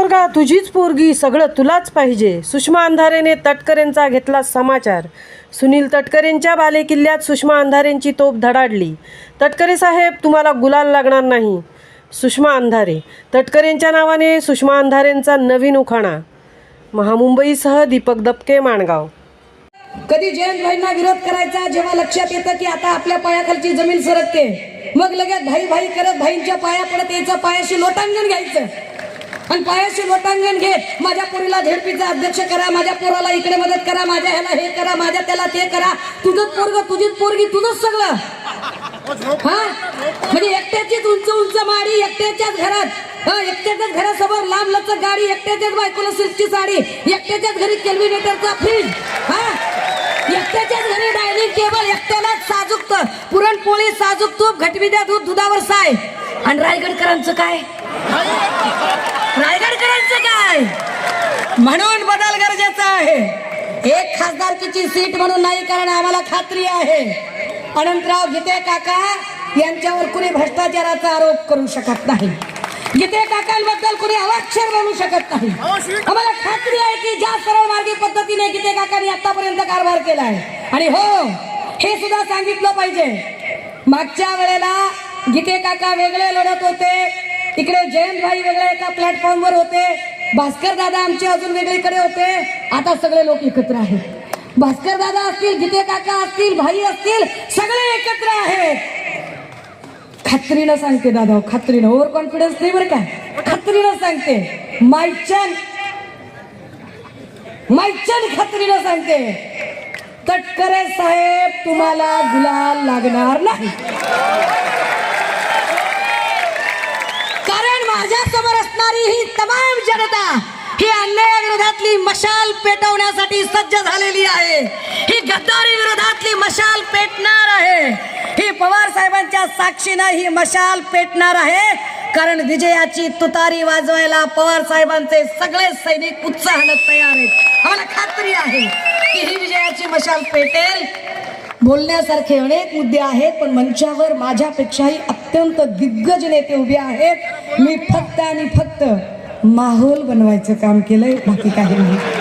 पोरगा तुझीच पोरगी सगळं तुलाच पाहिजे. सुषमा अंधारेने तटकरेंचा घेतला समाचार. सुनील तटकरेंच्या बालेकिल्ल्यात सुषमा अंधारेंची तोफ धडाडली. तटकरे साहेब तुम्हाला गुलाल लागणार नाही. सुषमा अंधारे तटकरेंच्या नावाने सुषमा अंधारेंचा नवीन उखाणा. महामुंबईसह दीपक दपके, माणगाव. कधी जयंत भाईंना विरोध करायचा जेव्हा लक्षात येतं की आता आपल्या पायाखालची जमीन सरकते, मग लगेच भाई भाई करत भाईंच्या पाया पडत यायचं, पायाशी लोटांगण घ्यायचं आणि पायाशी लोटांगण घेत माझ्या पोरीला झेडपीचा अध्यक्ष करा, माझ्या पोराला इकडे मदत करा, माझ्या ह्याला हे करा, माझ्या त्याला ते करा, तुझंच पोरग तुझीच पोरगी तुझंच सगळं. हा म्हणजे एकट्याचीच उंच उंच माडी, एकट्याच्याच घरात, एकट्याच्याच घरासमोर लांब लचक गाडी, एकट्याच्याच बायकोला सिल्कची साडी, एकट्याच्याच घरी केल्विनेटरचा फ्रीज, एकट्याच्याच घरी डायनिंग टेबल, एकट्यालाच साजूक पुरणपोळी, साजूक तूप, घटविद्या दूध, दुधावर साय. आणि रायगडकरांचं काय? रायगडकरांचं काय? म्हणून बदल गरजेचा आहे. एक खासदारकीची सीट म्हणून नाही, कारण आम्हाला खात्री आहे अनंतराव गीते काका यांच्यावर कुणी भ्रष्टाचाराचा आरोप करू शकत नाही. गीते काकांबद्दल कुणी अवाक्षर बनू शकत नाही. आम्हाला खात्री आहे की ज्या सरळ मार्गी पद्धतीने गीते काकांनी आतापर्यंत कारभार केला आहे. आणि हो, हे सुद्धा सांगितलं पाहिजे, मागच्या वेळेला गीते काका वेगळे लढत होते, इकडे जयंत भाई वेगळे एका प्लॅटफॉर्मवर होते, भास्कर दादा आमचे अजून वेगळीकडे होते. आता सगळे लोक एकत्र आहेत. भास्कर दादा असतील, गीते काका असतील, भाई असतील, सगळे एकत्र आहेत. खात्रीनं सांगते दादा, खात्रीनं, ओव्हर कॉन्फिडन्स नाही बरं का, खात्रीनं सांगते, माईचन खात्रीनं सांगते, तटकरे साहेब तुम्हाला गुलाल लागणार नाही. कारण माझ्या समोर असणारी ही तमाम जनता ही अन्यायाविरोधातली मशाल पेटवण्यासाठी सज्ज झालेली आहे. ही गद्दारी विरोधातली मशाल पेटणार आहे. ही पवार साहेबांच्या साक्षीनं ही मशाल पेटणार आहे. कारण विजयाची तुतारी वाजवायला पवार साहेबांचे सगळे सैनिक उत्साहानं तयार आहेत. आम्हाला खात्री आहे की ही विजयाची मशाल पेटेल. बोलण्यासारखे अनेक मुद्दे आहेत, पण मंचावर माझ्यापेक्षाही अत्यंत दिग्गज नेते उभे आहेत. मी फक्त आणि फक्त माहोल बनवायचं काम केलंय, बाकी काही नाही.